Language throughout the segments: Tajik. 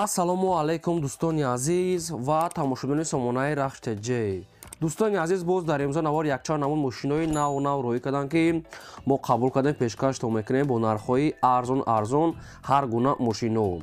Ассалому алайкум дӯстони азиз ва тамошобинони сомонаи Рахш J. Дӯстони азиз, боз дар имрӯза навор якчанд намуд мошинои нав роӣ карданд ки мо қабул кардем пешкаштон мекунем бо нархҳои арзон ҳар гуна мошино.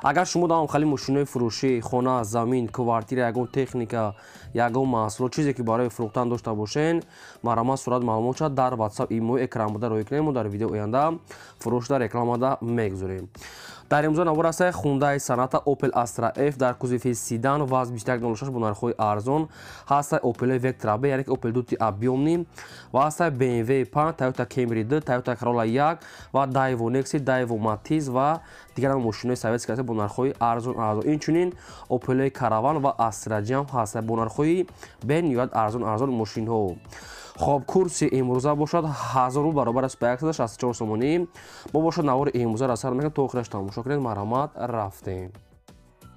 Агар шумо давом хали мошинои фурӯшӣ, хона, замин, квартира, ягон техника, ягон маҳсулот, чизе ки барои фурӯхтан дошта бошен, марҳамат сурат маълумот шуд дар WhatsApp имои экранбуда роӣ кунем. Мо дар видеои оянда фурӯшда рекламада мегузорем. дар имрӯза навор аст Hyundai Sonata Opel Astra F дар кузови седан вазн 2106 бо нархҳои арзон ҳаст. Opel Vectra B, яъне ки Opel дути объёмни ва аст BMW 5, Toyota Camry D, Toyota Corolla 1 ва Daewoo Nexi, Daewoo Matiz ва дигар мошинои советски аст бо нархҳои арзон. Инчунин Opel Caravan ва Astra ҷам ҳаст бо нархҳои бениҳоят арзон мошинҳо. خب کورسی امروزه باشد 1000 رو برابر است به 164 سومونی. ما باشد نوار امروزه را سر میکنیم تا آخرش تماشا کنید. مرحمت رفتیم.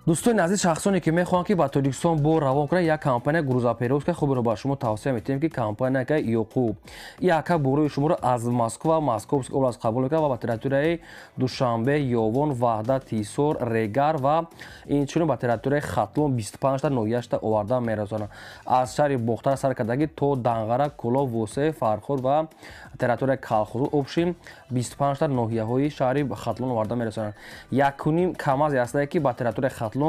دوستان عزیز، شخصانی که میخوان که با تاجیکستان بو روان کنه یک کمپانی گروزاپیروس خوب رو با شما توصیه میتونیم که کمپانی که یوقوب یک بروی شما رو از مسکو و ماسکوفسک اوبلاست قبول کنه و با تریتوری دوشنبه، یوون، وحدت، تیسور، ریگر و اینچنین با تریتوری خطلون 25 تا 98 تا آورده میرسونه. از شهر بختر سرکردگی تو دنغره، کلا، وسه، فرخور و تریتوری کالخوز اوبشیم 25 تا ناحیه‌های شهر خطلون آورده میرسونه. یکونیم کم از است که با تریتوری خطلون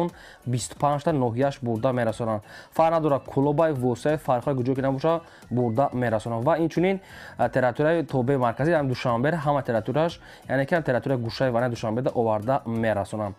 25 تا ناحیه‌اش برده میرسونن. فرق نداره کلوبای وسه فرخای گوجو که نباشه برده میرسونن. و اینچنین تریتوری توبه مرکزی هم دوشنبه همه تریتوریش یعنی که تریتوری گوشه و دوشنبه آورده میرسونن.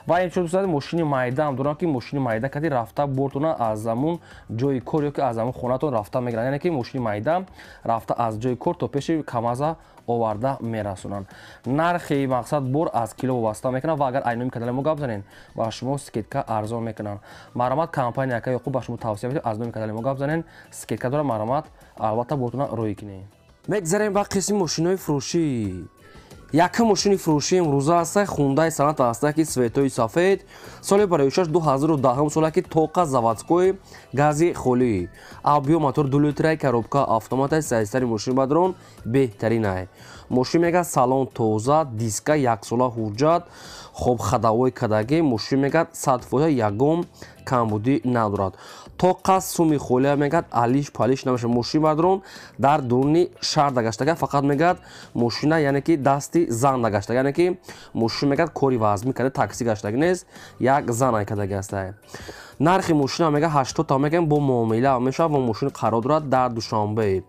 و اینچنین دوستان ماشین مایده هم دارن که ماشین مایده کدی رفته برتونه از زمون جای کور یا که از زمون خونه‌تون رفته میگیرن. یعنی که ماشین مایده رفته از جای کور تا پیش کمازا آورده میرسونن. نرخی مقصد بر از کیلو وابسته میکنن و اگر اینومی کانال ما گپ زنین و شما سکیتکا ارزان میکنن. مرحمت کمپانی که خوب باش توصیه میکنم از نومی کانال ما گپ زنین سکیتکا داره. مرحمت البته برتون روی کنین. میگذاریم با قسم ماشینای فروشی. یک ماشین فروشی امروزه است Hyundai Sonata است که سویتوی سفید سال برایش 2010 سال که توقع заводской гази холи объем мотор 2 لیتر коробка автомат سایستری ماشین بدرون بهترین است. ماشین میگه سالن توزه دیسکا یک ساله حجت خوب خداوی کداگی ماشین میگه 100% یگم کمبودی ندارد. توقع سومی خولی میگه آلیش پالیش نمیشه. ماشین بدرون در درونی شهر داشته فقط میگه ماشین یعنی که دستی زن داشته یعنی که ماشین میگه کوری وزن میکنه تاکسی گشته نیست یک زن ایکده است. نرخ ماشین میگه 80 تا میگم با معامله میشه و ماشین قرار دارد در دوشنبه.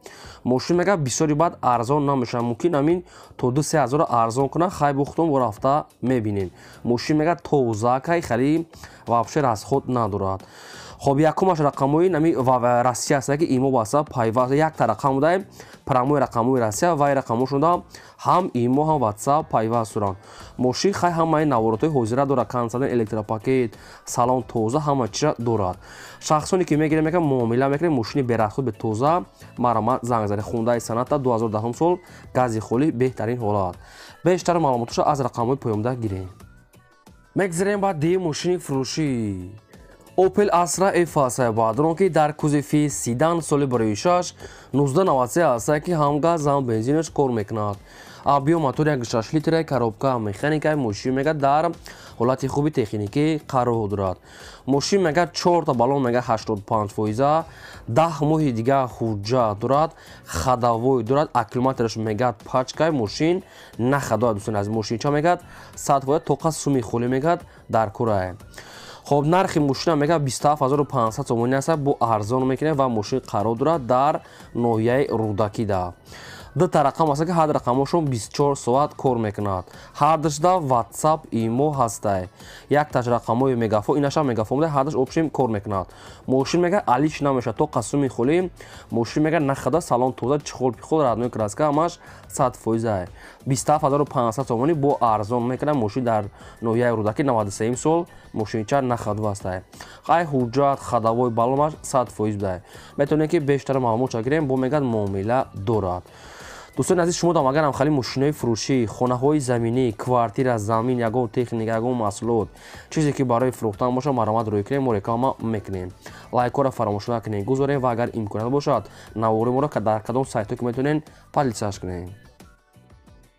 ماشین میگه بسیاری بعد ارزان نمیشه. ممکن همین تا 2000 ارزان کنه خای بختون و رفته میبینین. ماشین میگه توزه که خری вообще расход надорад. خب یکمش رقموی نمی و روسیه است که ایمو واسه پیوست یک تا رقم دایم پراموی رقموی روسیه و رقمشون دام هم ایمو هم واتساپ پیوست دارن. ماشین خیلی همه نوارات حاضر داره کانسل الکتروپاکت سالن توزه همه چیز دارد. شخصانی که میگیره میگه معامله میکنه ماشین برخورد به توزه مرامت زنگ زنه. Hyundai Sonata 2010 سال گازی خولی بهترین حالات. بیشتر معلوماتش از رقموی پیامده گیرین. میگذاریم با دی ماشین فروشی. Opel Astra F است بادرون که در کuzov سیدان سال برایش 1993 است که هم گاز هم بنزینش کار میکند. объем мотор 1.6 لیتر коробка مکانیکی ماشین میگه در حالت خوبی تکنیکی قرار دارد. ماشین میگه 4 تا بالون میگه 85%، 10 ماه دیگه حجت دارد، خداوی دارد، اکلیماترش میگه پاچکای ماشین نخدا. دوستان از ماشین چه میگه 100% توقع سومی خولی میگه در کره. خب نرخ ماشین میگه 27500 سومونی است با ارزان میکنه و ماشین قرار دارد در ناحیه رودکی ده. دو تا رقم است که هر رقمشون 24 ساعت کار میکند. هر دش دا واتساپ ایمو هسته. یک تاش رقموی مگافون اینش هم مگافون ده هر دش اوبشیم کار میکند. ماشین میگه آلیش نمیشه تو قسم میخولیم. ماشین میگه نخدا سالن توزه چخول پیخول رادنوی کراسکا همش 100% است. 27500 سومونی با ارزان میکنه. ماشین در ناحیه رودکی 93 سال ماشین چه نخدا است. خیلی حجت خداوی بالامش 100% است. میتونه که بیشتر معلومات چگیریم با میگه معامله دارد. دوستان عزیز، شما دام اگر هم خالی ماشینای فروشی، خانه‌های زمینی، کوارتیر زمین، یگان تکنیک، یگان محصولات، چیزی که برای فروختن باشه مرامت روی کنیم و رکام میکنیم. لایک را فراموش نکنین، گذارین و اگر امکانات باشد نواری ما را که در کدام سایت که میتونین پلیساش کنین.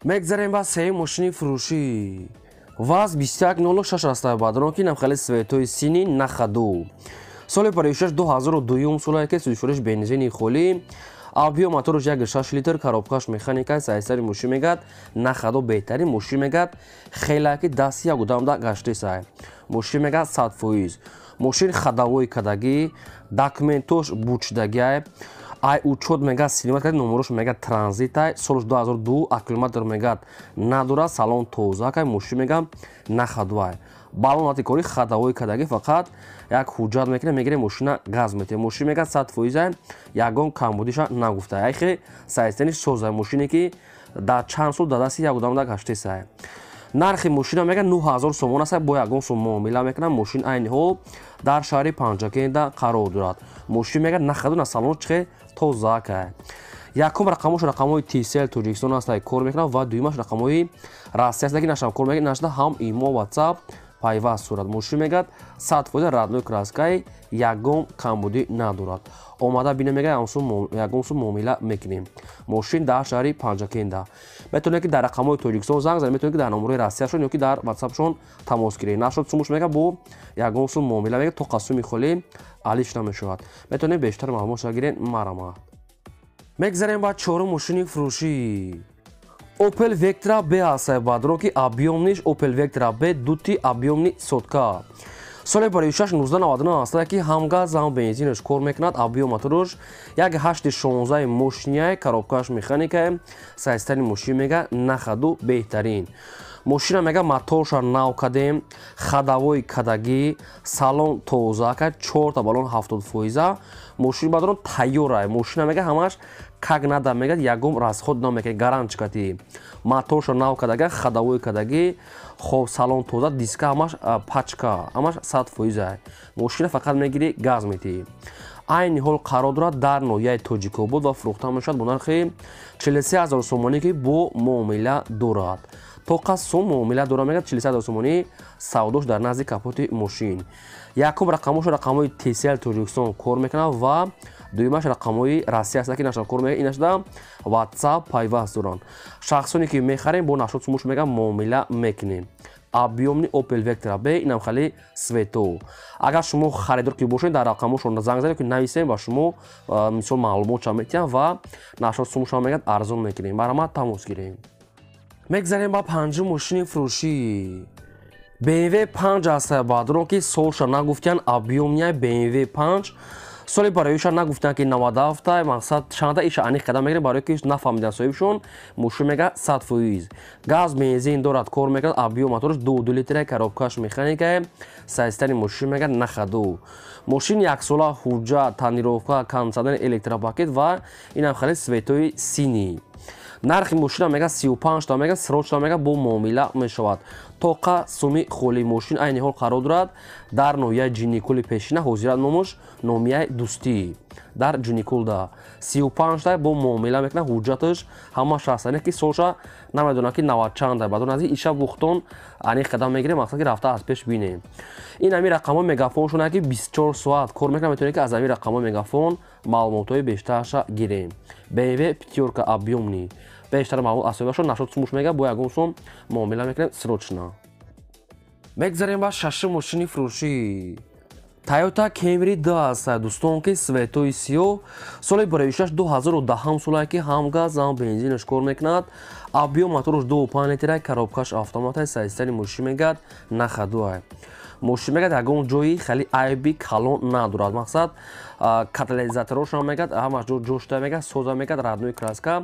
میگذاریم با سه ماشین فروشی. ваз 2106 аст бадро ки намхали светои сини нахаду соли паришаш 2002 солае ки сӯшуриш бензини холӣ авбио моторуш 1.6 литр коробкаш механика сайсари мошин мегад нахадо беҳтарин мошин мегад хелаки дасти ягудамда гаштесай мошин мегад 100%. мошин хадавои кадагӣ документош бучдагиай ай учет мегад синемат кади номерош мегад транзитай солш 2002 акилометр мегад надора салон тозакай мошин мегад нахадвай балонати кори хадавои кадаги фақат як ҳуҷҷат мекуне мегире мошина газ мете мошин мегад 100% ягон камбудиша нагуфта айхе сайстани созай мошине ки дар чанд сол дар дасти ягодамда гаштесай нархи мошина мегад 9000 сомон аст бо ягон сом муомила мекунам мошин айни ҳол дар шаҳри панҷакенда қарор дорад мошин мегад нахаду на салон чихе тозака якум рақамош рақамои TCL Тоҷикистон аст кор мекунад ва дуюмаш рақамои Россия аст ки нашам кор мекунад нашда ҳам имо WhatsApp пайваст сурад мошин мегад 100% радной краскаи ягон камбудӣ надорад омада бина мегад ягон сум муомила мекунем мошин дар шаҳри панҷакенда метавонед ки дар рақамои Тоҷикистон занг занед метавонед ки дар номерои Россияшон ё ки дар WhatsAppшон тамос гиред нашуд сумуш мегад бо ягон сум муомила мегад то қасуми холӣ алиш намешавад метавонед бештар маълумот гиред марама мегзарем ба чорум мошини фурӯшӣ Opel Vectra B аст бадро ки объёмниш Opel Vectra B дути объёмни сотка соли барои 1699 аст ки ҳам газ ҳам бензинаш кор мекунад объём моторуш 1.816 мошиняй коробкаш механика сайстани мошин мега нахаду беҳтарин мошина мега моторша нав кадем хадавои кадагӣ салон тозака 4 та балон 70% мошин бадрон тайёрай мошина мега ҳамаш как нада мегад ягом расход намекунад гарантикати моторша нав кадага хадавои кадагӣ хоб салон тоза диска ҳамаш пачка ҳамаш 100% мошина фақат мегири газ метӣ айни ҳол қарор дорад дар ноҳияи Тоҷикобод ва фурӯхта мешавад бо нархи 43000 сомонӣ ки бо муомила дорад то қас сум муомила дора мегад 40000 сомонӣ савдош дар назди капоти мошин якум рақамош рақамои TCL Тоҷикистон кор мекунад ва дуюмаш рақамои Россия аст ки нашон кор мекунад инашда WhatsApp пайваст доранд шахсоне ки мехарем бо нашод сумуш мегад муомила мекунем объёмни Opel Vectra B инам хали свето агар шумо харидор ки бошед дар рақамошон занг занед ки нависем ва шумо мисол маълумотша метиҳам ва нашод сумуша мегад арзон мекунем барама тамос гирем мегзарем ба панҷум мошини фурӯшӣ BMW 5 аст бадро ки солша нагуфтиян объёмняй BMW 5 соли бароиша нагуфтанд ки 97 мақсад чанда иша аниқ қадам мегирем барое ки нафаҳмидан соҳибшон мошин мега 100% газ бензин дорад кор мекунад объём моторш 2 литра коробкаш механика сайстани мошин мега нахаду мошин яксола ҳуҷҷат танировка камсадани электропакет ва инам хали светои сини нархи мошина мега 35 та мега срочна мега бо муомила мешавад тоқа суми холи мошин айни ҳол қарор дорад дар ноҳияи ҷиникули пешина ҳозират номуш номияи дӯстӣ дар ҷиникулда 35 та бо муомила мекунад ҳуҷҷаташ ҳама шахсане ки солша намедонад ки 90 чанда бадон аз иша вухтон аниқ қадам мегирем мақсад ки рафта аз пеш бинем ин ҳами рақамои мегафоншона ки 24 соат кор мекунад метавонед ки аз ҳами рақамои мегафон маълумотҳои бештарша гирем BMW пятёрка объёмни бештар маълумот асоибашон нашод сумуш мега бо ягон сум муомила мекунем срочна мегзарем ба шашум мошини фурӯшӣ Toyota Camry 2 аст дӯстон ки светои сиёҳ соли барои 2010 солае ки ҳам газ ҳам бензинаш кор мекунад объём моторуш 2.5 литра коробкаш автомата сайстани мошин мегад нахадуай мошин мегад ягон ҷои хали айби калон надорад мақсад катализаторошам мегад ҳамаш ҷошта мегад соза мегад радной краска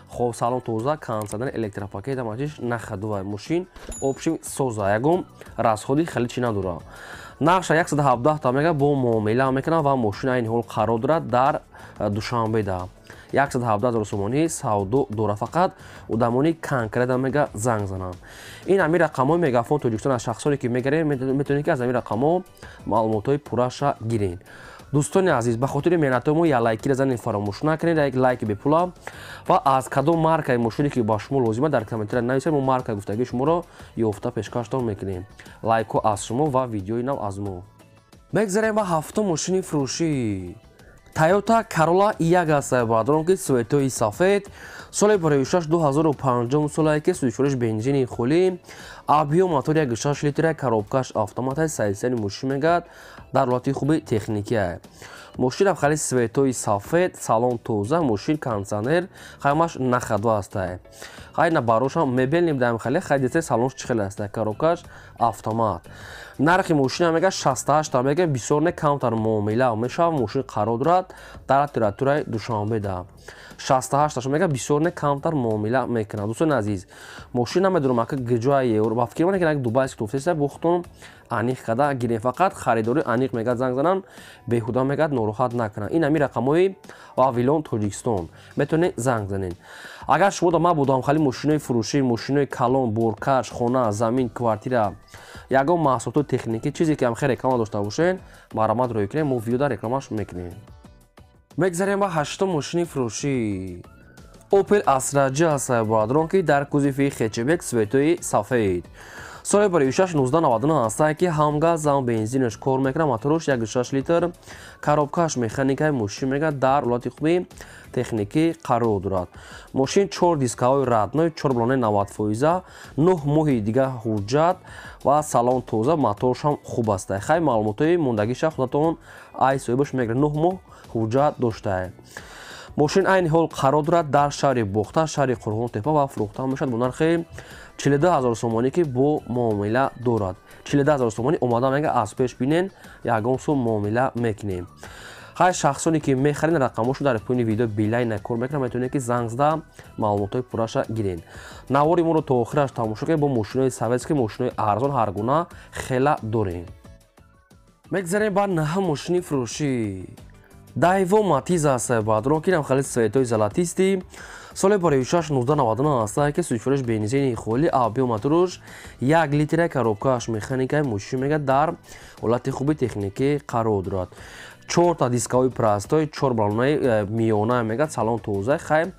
хоб салон тоза камсадани электропакет ҳамашиш нахадуай мошин обшим соза ягон расходи хали чӣ надора нақша 117 та мега бо муомила мекунад ва мошина айни ҳол қарор дорад дар душанбеда 117,000 сомонӣ савдо дора фақат одамони конкрета мега занг зананд ин ҳами рақамои мегафон Тоҷикистон аз шахсоне ки мегирем метавонед ки аз ҳами рақамо маълумотҳои пурраша гирен дӯстони азиз ба хотири меҳнатҳои мо я лайкира занед фаромӯш накунед як лайки бепула ва аз кадом маркаи мошине ки ба шумо лозима дар комментария нависед мо маркаи гуфтагии шуморо ёфта пешкаштон мекунем лайкҳо аз шумо ва видеои нав аз мо мегзарем ба ҳафтум мошини фурӯшӣ Toyota Corolla E1 аст бадро ки светои сафед соли 2006-2005 солае ки судишвориш бензини холӣ абиё мотори 1.6 литра коробкаш автоматаи сайсани мошин мегад дар ҳолати хуби техникия. Мошин хали светои сафед, салон тоза, мошин кондиционер, хаймаш нахадва астае. Хай на барошам мебел небдаем хали, хай дете салонш чихел астае, коробкаш автомат. нархи мошин мега 68 та мега бисёр не камтар муомила мешав мошин қарор дорад дар температураи Душанбеда. 68 та мега бисёр не камтар муомила мекунад. Дӯстони азиз, мошин намедонам ака гиҷоа евро ба фикр мана ки як Дубай тофтеса бухтон аниқ када гирем фақат харидори аниқ мегад занг занан беҳуда мегад нороҳат накунанд. Ин ами рақамҳои Вавилон Тоҷикистон метавонед занг занед. Агар шумо да ман будам хали мошинои фурӯшӣ, мошинои калон, боркаш, хона, замин, квартира ягон маҳсулоти техникӣ чизе ки ҳамхе реклама дошта бошед маромад рӯй кунед, мо видео дар рекламаш мекунем. мегзарем ба ҳаштум мошини фурӯшӣ Opel Astra J астае бародарон ки дар кузови хечебек светои сафед. соли 1999 астае ки ҳамгаз зам бензинаш кор мекунад, моторош 1.6 литр, коробкаш механикаи мошин мегад дар ҳолати хуби техникӣ қарор дорад. Мошин 4 дискаҳои радной, 4 балонаи 90%, 9 моҳи дига ҳуҷҷат ва салон тоза, моторшам хуб астае. Хай маълумотои мондагиша худатон ай соҳибаш мегирад, 9 моҳ ҳуҷҷат доштае. мошин айни ҳол қарор дорад дар шаҳри Бухта, шаҳри Қурғонтепа ва фурӯхта мешавад бо нархи 42000 сомонӣ ки бо муомила дорад. 42000 сомонӣ омада мега аз пеш бинен ягон сум муомила мекунем. хай шахсоне ки мехарин рақамошо дар поини видео билайн кор мекунад, метавонед ки занг зада маълумотои пурраша гирен. навори моро то охираш тамошо кунед, бо мошинои советски, мошинои арзон ҳар гуна хела дорем. мегзарем ба наҳум мошини фурӯшӣ Дайво Матиз астае баъдро ки хали светои золотисти соли 1999 астае ки судишвориш бензини холӣ абиё моторош 1 литра коробкаш механикаи мошин мегад дар ҳолати хуби техникӣ қарор дорад. 4 та дискаҳои прастой, 4 балонаи миёна мегад, салон тоза, хай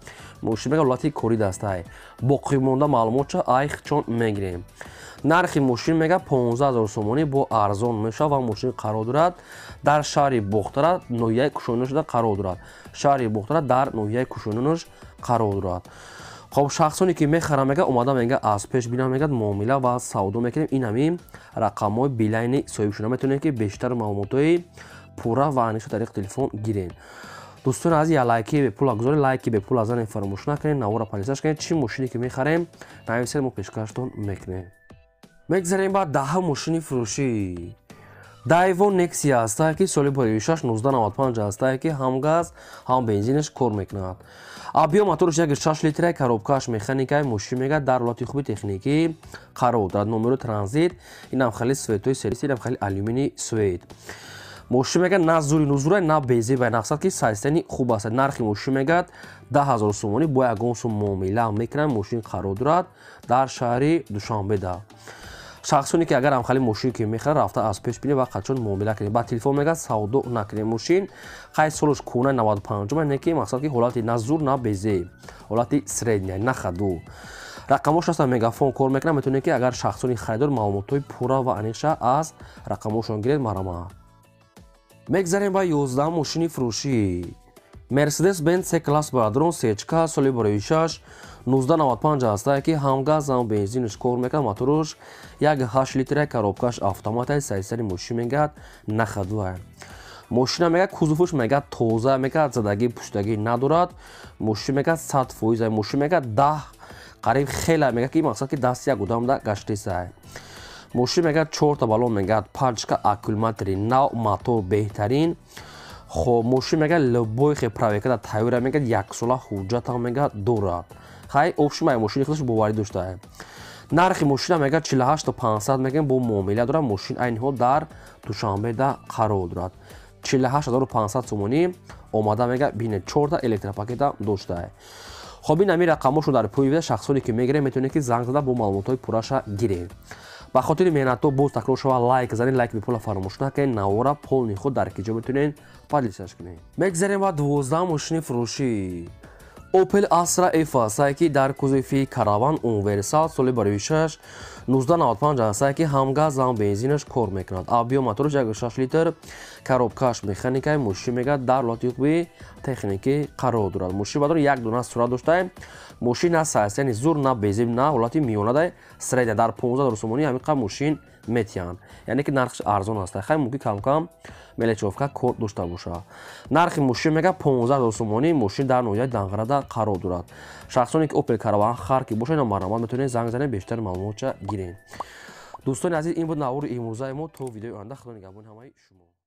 мошин мегад ҳолати корид астае. боқимонда маълумотша айх чон мегирем. нархи мошин мега 15000 сомонӣ бо арзон мешавад ва мошин қарор дорад дар шаҳри Бухтара ноҳияи кушониношда қарор дорад. шаҳри Бухтара дар ноҳияи кушонинош қарор дорад. хоб шахсоне ки мехарам мега омада мега аз пеш бинам мегад муомила ва савдо мекунем. ин ҳами рақамҳои билайни соҳибшуда метавонем ки бештар маълумотои пурра ва аниқша тариқи телефон гирем. дӯстони азиз, я лайки бепула гузоред, лайки бепула занед, фаромӯш накунед, навора палисаш кунед, чӣ мошине ки мехарем нависед, мо пешкаштон мекунем. мегзарем ба даҳум мошини фурӯшӣ Дайво Nexia астае ки соли 1995 астае ки ҳам газ ҳам бензинаш кор мекунад. абиё моторош 1.6 литра, коробкаш механикаи мошин мегад дар ҳолати хуби техникӣ қарор дорад. номери транзит, инам хали светои сервиси, инам хали алюмини свет. мошин мегад на зури нузура, на безебай нақсад ки сайстани хуб аст. нархи мошин мегад 10000 сомонӣ бо ягон сум муомила мекунад. мошин қарор дорад дар шаҳри Душанбеда. шахсоне ки агар ҳамхали мошин ки мехарад рафта аз пеш бинед ва қачон муомила кунед. ба телефон мегад савдо накунед. мошин қай солаш кунаи 95 не ки мақсад ки ҳолати на зур на безе, ҳолати средня на хаду. рақамош аста мегафон кор мекунад. метавонед ки агар шахсони харидор маълумотои пурра ва аниқша аз рақамошон гиред маромад. мегзарем ба 11 мошини фурӯшӣ Mercedes-Benz C-класс баъдрон сечка соли 1995 астае ки ҳам газ ҳам бензинаш кор мекунад. моторош 1.8 литра, коробкаш автоматаи сайсари мошин мегад нахадвае. мошина мегад кузуфуш мегад тоза, мегад задагӣ пуштагӣ надорад. мошин мегад 100%, мошин мегад 10 қариб хела мегад ки мақсад ки дасти як одамда гаштесае. мошин мегад 4 та балон мегад, пачка аккумулятори нав, мотор беҳтарин. хоб мошин мегад любой хе правекада тайёра мегад 1 сола ҳуҷҷатам мегад дорад. хай опшимай мошини худаш боварӣ доштае. нархи мошина мегад 48500 меган бо муомила дорад. мошин айни ҳол дар Душанбеда қарор дорад. 48500 сомонӣ омада мегад бинед. 4 та электропакета доштае. хоб ин ҳами рақамошо дар пои видео шахсоне ки мегирем метавонед ки занг зада бо маълумотои пурраша гиред. ба хотири меҳнатҳо боз такрор шава лайк занед, лайк бепула фаромӯш накунед, навора полни худ дар ки ҷо метавонед поделишаш кунед. мегзарем ба 12 мошини фурӯшӣ Opel Astra F сае ки дар кузофи караван универсал соли барои 6 1995 ҳастае ки ҳам газ ҳам бензинаш кор мекунад. Авбио мотораш 1.6 литр, коробкааш механикаи мошин мегӯяд дар ҳолати ҳуқуқи техникӣ қарор дорад. Мошин бадор як дона сурат доштае. Мошин на сайз яъне зур на безиб на ҳолати миёнадай средя дар 15 сомонӣ ҳамиқа мошин метиҳанд. Яъне ки нархш арзон аст. Хай мумкин кам-кам мелечовка кор дошта боша. Нархи мошин мега 15 сомонӣ мошин дар ноҳияи Данғарада қарор дорад. Шахсоне ки Opel Caravan хар ки боша ина марҳамат метавонед занг занед бештар маълумотша гиред. Дӯстони азиз, ин буд навори имрӯзаи мо. То видеои оянда худо нигаҳбони ҳамаи шумо.